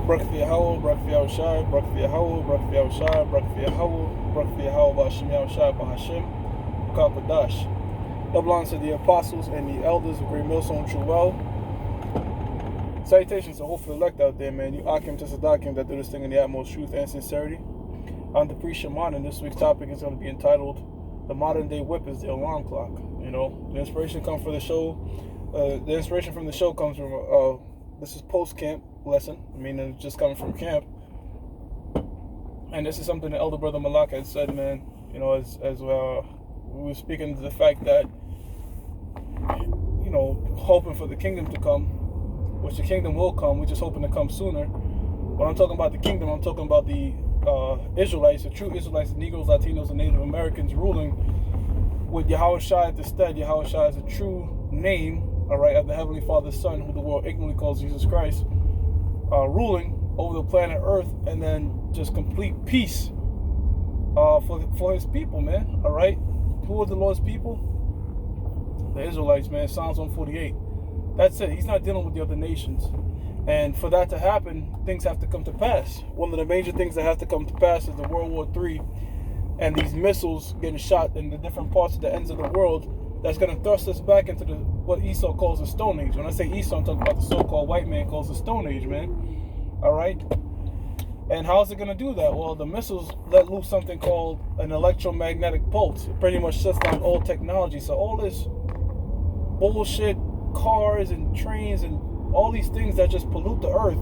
Barak Yahweh, Barak Yahushai, Barak Yahweh, Barak Yahushai, Barak Yahweh, Barak Yahweh, Bashim Yahushai, Bahashim, Kakadash. That belongs to the apostles and the elders of Great Millstone True Well. Salutations to hopefully elect out there, man. You Akim to Sadakim that do this thing in the utmost truth and sincerity. I'm the Priest Shaman, and this week's topic is going to be entitled "The Modern Day Whip is the Alarm Clock." You know, the inspiration comes for the show. The inspiration from the show comes from this is post camp lesson. I mean, it's just coming from camp, and this is something the elder brother Malak had said, man. You know, as we were speaking to the fact that, you know, hoping for the kingdom to come, which the kingdom will come. We're just hoping to come sooner. When I'm talking about the kingdom, I'm talking about the Israelites, the true Israelites, the Negroes, Latinos, and Native Americans ruling with Yahushua at the stead. Yahushua is a true name, all right, of the Heavenly Father's Son, who the world ignorantly calls Jesus Christ, ruling over the planet Earth, and then just complete peace for His people, man. All right, who are the Lord's people? The Israelites, man. Psalms 148. That's it. He's not dealing with the other nations. And for that to happen, things have to come to pass. One of the major things that has to come to pass is the World War III and these missiles getting shot in the different parts of the ends of the world. That's going to thrust us back into what Esau calls the Stone Age. When I say Esau, I'm talking about the so-called white man calls the Stone Age, man. All right? And how's it going to do that? Well, the missiles let loose something called an electromagnetic pulse. It pretty much shuts down all technology. So all this bullshit, cars and trains and all these things that just pollute the earth,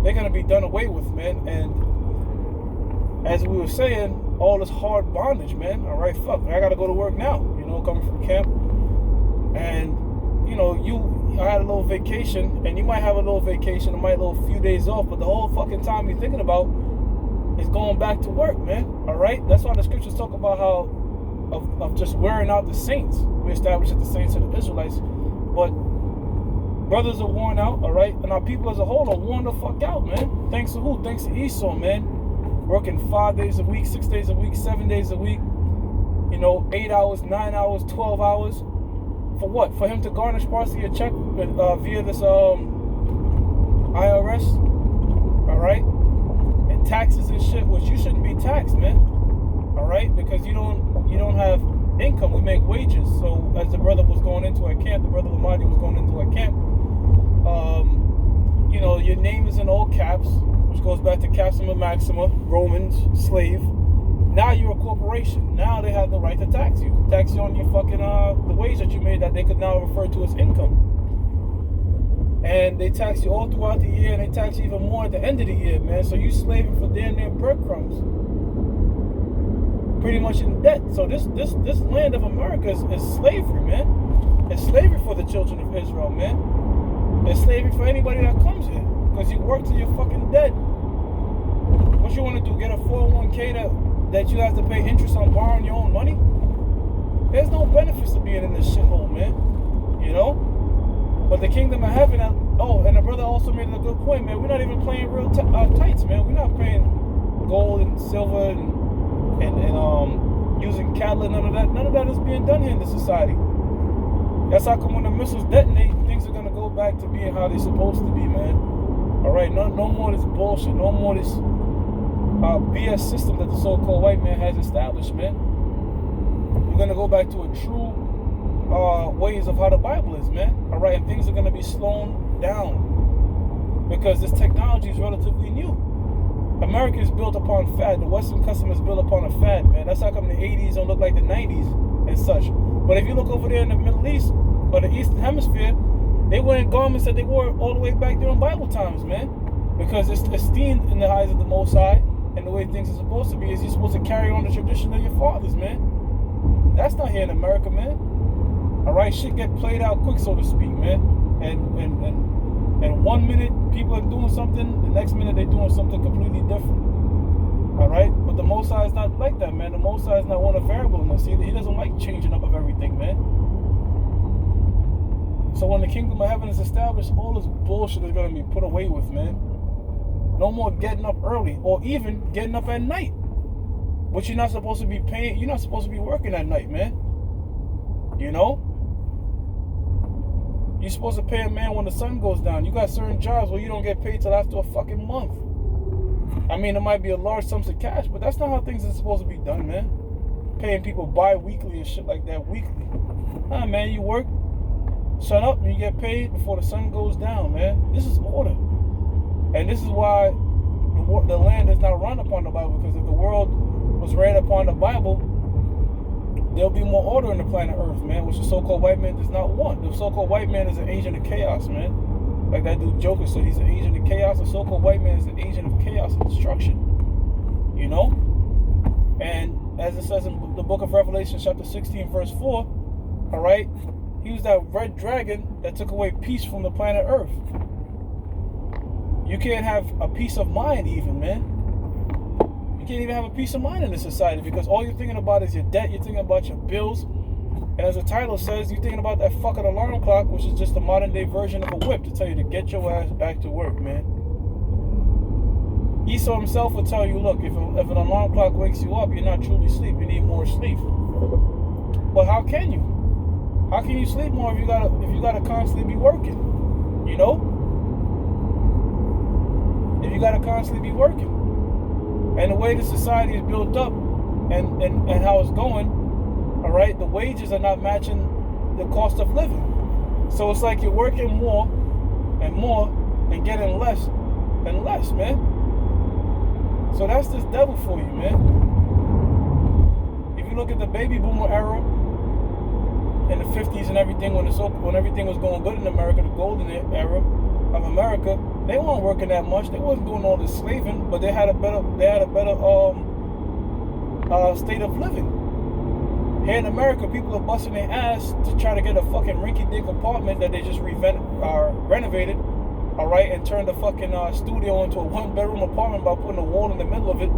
they're going to be done away with, man. And as we were saying, all this hard bondage, man. All right, fuck, I got to go to work now, you know, coming from camp. And, you know, I had a little vacation, and you might have a little vacation, a little few days off, but the whole fucking time you're thinking about is going back to work, man. All right? That's why the scriptures talk about how of just wearing out the saints. We established that the saints are the Israelites, but brothers are worn out, all right? And our people as a whole are worn the fuck out, man. Thanks to who? Thanks to Esau, man. Working 5 days a week, 6 days a week, 7 days a week. You know, 8 hours, 9 hours, 12 hours. For what? For him to garnish parts of your check via this IRS, all right? And taxes and shit, which you shouldn't be taxed, man. All right? Because you don't have income. We make wages. So as the brother was going into a camp, the brother Lamadi was going into a camp, you know, your name is in all caps, which goes back to Capsima Maxima, Romans, slave. Now you're a corporation. Now they have the right to tax you on your fucking the wage that you made that they could now refer to as income. And they tax you all throughout the year, and they tax you even more at the end of the year, man. So you slaving for damn near breadcrumbs, pretty much in debt. So this land of America is slavery, man. It's slavery for the children of Israel, man. It's slavery for anybody that comes here, because you work till you're fucking dead. What you want to do? Get a 401k that you have to pay interest on borrowing your own money? There's no benefits to being in this shithole, man. You know? But the kingdom of heaven, and the brother also made a good point, man. We're not even playing real tights, man. We're not paying gold and silver and using cattle and none of that. None of that is being done here in this society. That's how come when the missiles detonate, things are going to go back to being how they're supposed to be, man. All right, no more this bullshit, no more this BS system that the so-called white man has established, man. We're going to go back to a true ways of how the Bible is, man. All right, and things are going to be slowed down because this technology is relatively new. America is built upon fad. The Western custom is built upon a fad, man. That's how come the 80s don't look like the 90s and such. But if you look over there in the Middle East or the Eastern Hemisphere, they wearing garments that they wore all the way back during Bible times, man. Because it's esteemed in the eyes of the Most High, and the way things are supposed to be is you're supposed to carry on the tradition of your fathers, man. That's not here in America, man. All right, shit get played out quick, so to speak, man. And 1 minute people are doing something, the next minute they're doing something completely different. All right, but the Most High is not like that, man. The Most High is not one of variableness. He doesn't like changing up of everything, man. So when the kingdom of heaven is established, all this bullshit is going to be put away with, man. No more getting up early or even getting up at night, which you're not supposed to be paying. You're not supposed to be working at night, man. You know, You're supposed to pay a man when the sun goes down. You got certain jobs where you don't get paid till after a fucking month. I mean, it might be a large sums of cash, but that's not how things are supposed to be done, man. Paying people bi-weekly and shit like that weekly. Nah, man, you work, sun up, and you get paid before the sun goes down, man. This is order. And this is why the land is not run upon the Bible, because if the world was ran upon the Bible, there'll be more order in the planet Earth, man, which the so-called white man does not want. The so-called white man is an agent of chaos, man. Like that dude Joker said, he's an agent of chaos. The so-called white man is an agent of chaos and destruction. You know? And as it says in the book of Revelation, chapter 16, verse 4, all right, he was that red dragon that took away peace from the planet Earth. You can't have a peace of mind even, man. You can't even have a peace of mind in this society, because all you're thinking about is your debt, you're thinking about your bills, and as the title says, you're thinking about that fucking alarm clock, which is just a modern day version of a whip to tell you to get your ass back to work, man. Esau himself will tell you, look, if an alarm clock wakes you up, you're not truly asleep, you need more sleep. But how can you? How can you sleep more if you gotta constantly be working? You know? If you gotta constantly be working. And the way the society is built up and how it's going, all right, the wages are not matching the cost of living. So it's like you're working more and getting less and less, man. So that's this devil for you, man. If you look at the baby boomer era in the 50s and everything, when everything was going good in America, the golden era of America, they weren't working that much. They wasn't doing all this slaving, but they had a better state of living. Here in America, people are busting their ass to try to get a fucking rinky-dink apartment that they just renovated, all right, and turned the fucking studio into a one-bedroom apartment by putting a wall in the middle of it.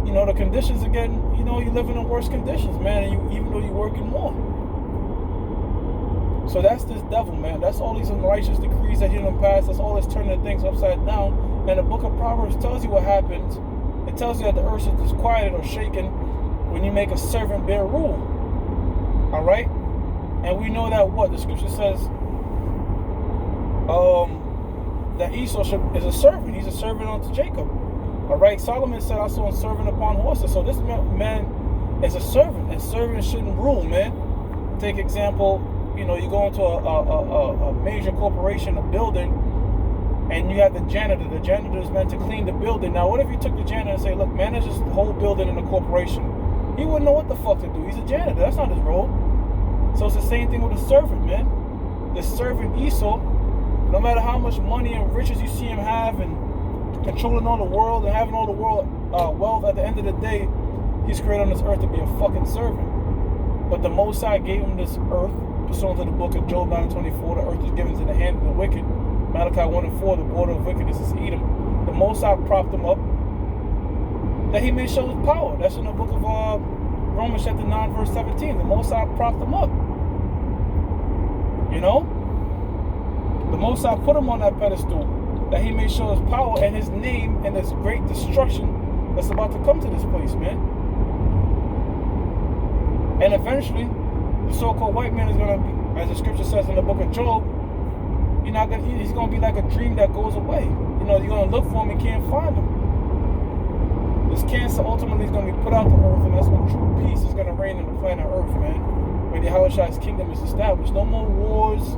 You know, the conditions again, you know, you live in worse conditions, man, and even though you're working more. So that's this devil, man. That's all these unrighteous decrees that he done passed. That's all that's turning things upside down. And the book of Proverbs tells you what happens. It tells you that the earth is disquieted or shaken when you make a servant bear rule. All right? And we know that what? The scripture says that Esau is a servant. He's a servant unto Jacob. All right? Solomon said, I saw a servant upon horses. So this man is a servant. And servants shouldn't rule, man. Take example, you know, you go into a major corporation, a building, and you have the janitor. The janitor is meant to clean the building. Now, what if you took the janitor and say, look, manage this whole building in the corporation? He wouldn't know what the fuck to do. He's a janitor. That's not his role. So it's the same thing with a servant, man. The servant Esau, no matter how much money and riches you see him have and controlling all the world and having all the world wealth, at the end of the day, he's created on this earth to be a fucking servant. But the Most High gave him this earth, pursuant to the book of Job 9:24, the earth is given to the hand of the wicked. Malachi 1:4, the border of wickedness is Edom. The Most High propped him up that he may show his power. That's in the book of Romans chapter 9, verse 17. The Most High propped him up. You know? The Most High put him on that pedestal that he may show his power and his name and this great destruction that's about to come to this place, man. And eventually, the so-called white man is going to be, as the scripture says in the book of Job, he's going to be like a dream that goes away. You know, you're going to look for him and can't find him. This cancer ultimately is going to be put out to earth, and that's when true peace is going to reign in the planet earth, man. When Yahweh's kingdom is established. No more wars,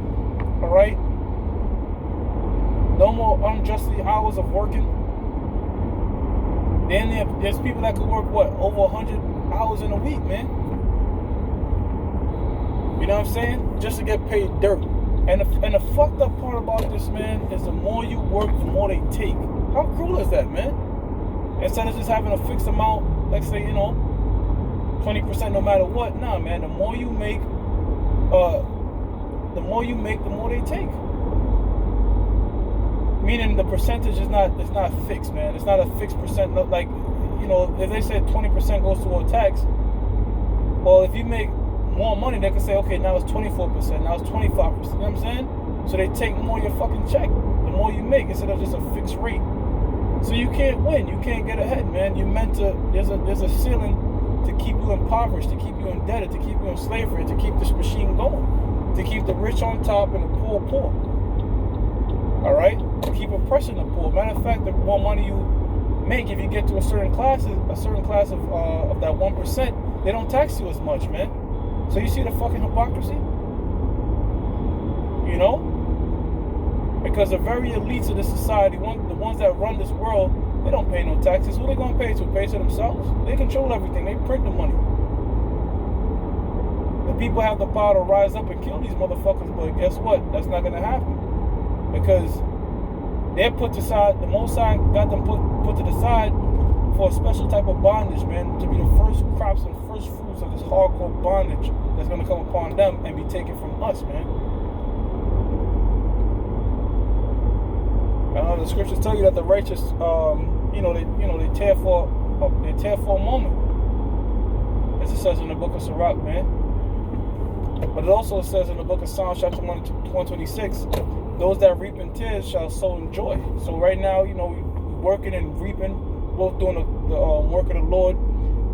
all right? No more unjustly hours of working. Then there's people that could work, what, over 100 hours in a week, man. You know what I'm saying? Just to get paid dirt. And the fucked up part about this, man, is the more you work, the more they take. How cruel is that, man? Instead of just having a fixed amount, let's say, 20% no matter what. Nah, man, the more you make, the more they take. Meaning the percentage is not fixed, man. It's not a fixed percent. Like, if they said 20% goes toward tax, well, if you make more money, they can say, okay, now it's 24%, now it's 25%. You know what I'm saying? So they take more of your fucking check, the more you make, instead of just a fixed rate. So you can't win, you can't get ahead, man. You're meant to, there's a ceiling to keep you impoverished, to keep you indebted, to keep you in slavery, to keep this machine going. to keep the rich on top and the poor poor. All right, to keep oppressing the poor. Matter of fact, the more money you make, if you get to a certain class of that 1%, they don't tax you as much, man. So you see the fucking hypocrisy, you know? Because the very elites of the society, the ones that run this world, they don't pay no taxes. Who they gonna pay to? Pay to themselves? They control everything. They print the money. The people have the power to rise up and kill these motherfuckers, but guess what? That's not gonna happen. Because they're put aside, the Most High got them put to the side for a special type of bondage, man, to be the first crops and first fruits of this hardcore bondage that's going to come upon them and be taken from us, man. The scriptures tell you that the righteous, they tear for a moment, as it says in the book of Sirach, man. But it also says in the book of Psalms, chapter 126, those that reap in tears shall sow in joy. So right now, we're working and reaping, both doing the work of the Lord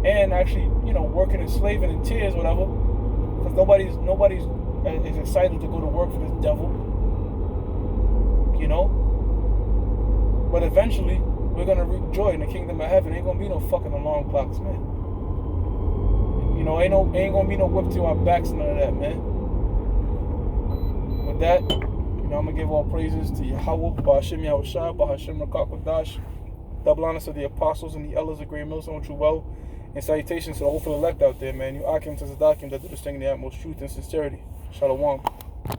and actually, working and slaving in tears, whatever. Because nobody's is excited to go to work for this devil, But eventually, we're gonna reap joy in the kingdom of heaven. Ain't gonna be no fucking alarm clocks, man. Ain't gonna be no whip to our backs, none of that, man. With that, I'm gonna give all praises to Yahweh, Ba'ashem Yahushua, Ba'ashem Rakakwadash, double honors to the apostles and the elders of Great Millstone, which you well, and salutations to the hopeful elect out there, man. You Akim to Zadakim that do this thing in the utmost truth and sincerity. Shalom.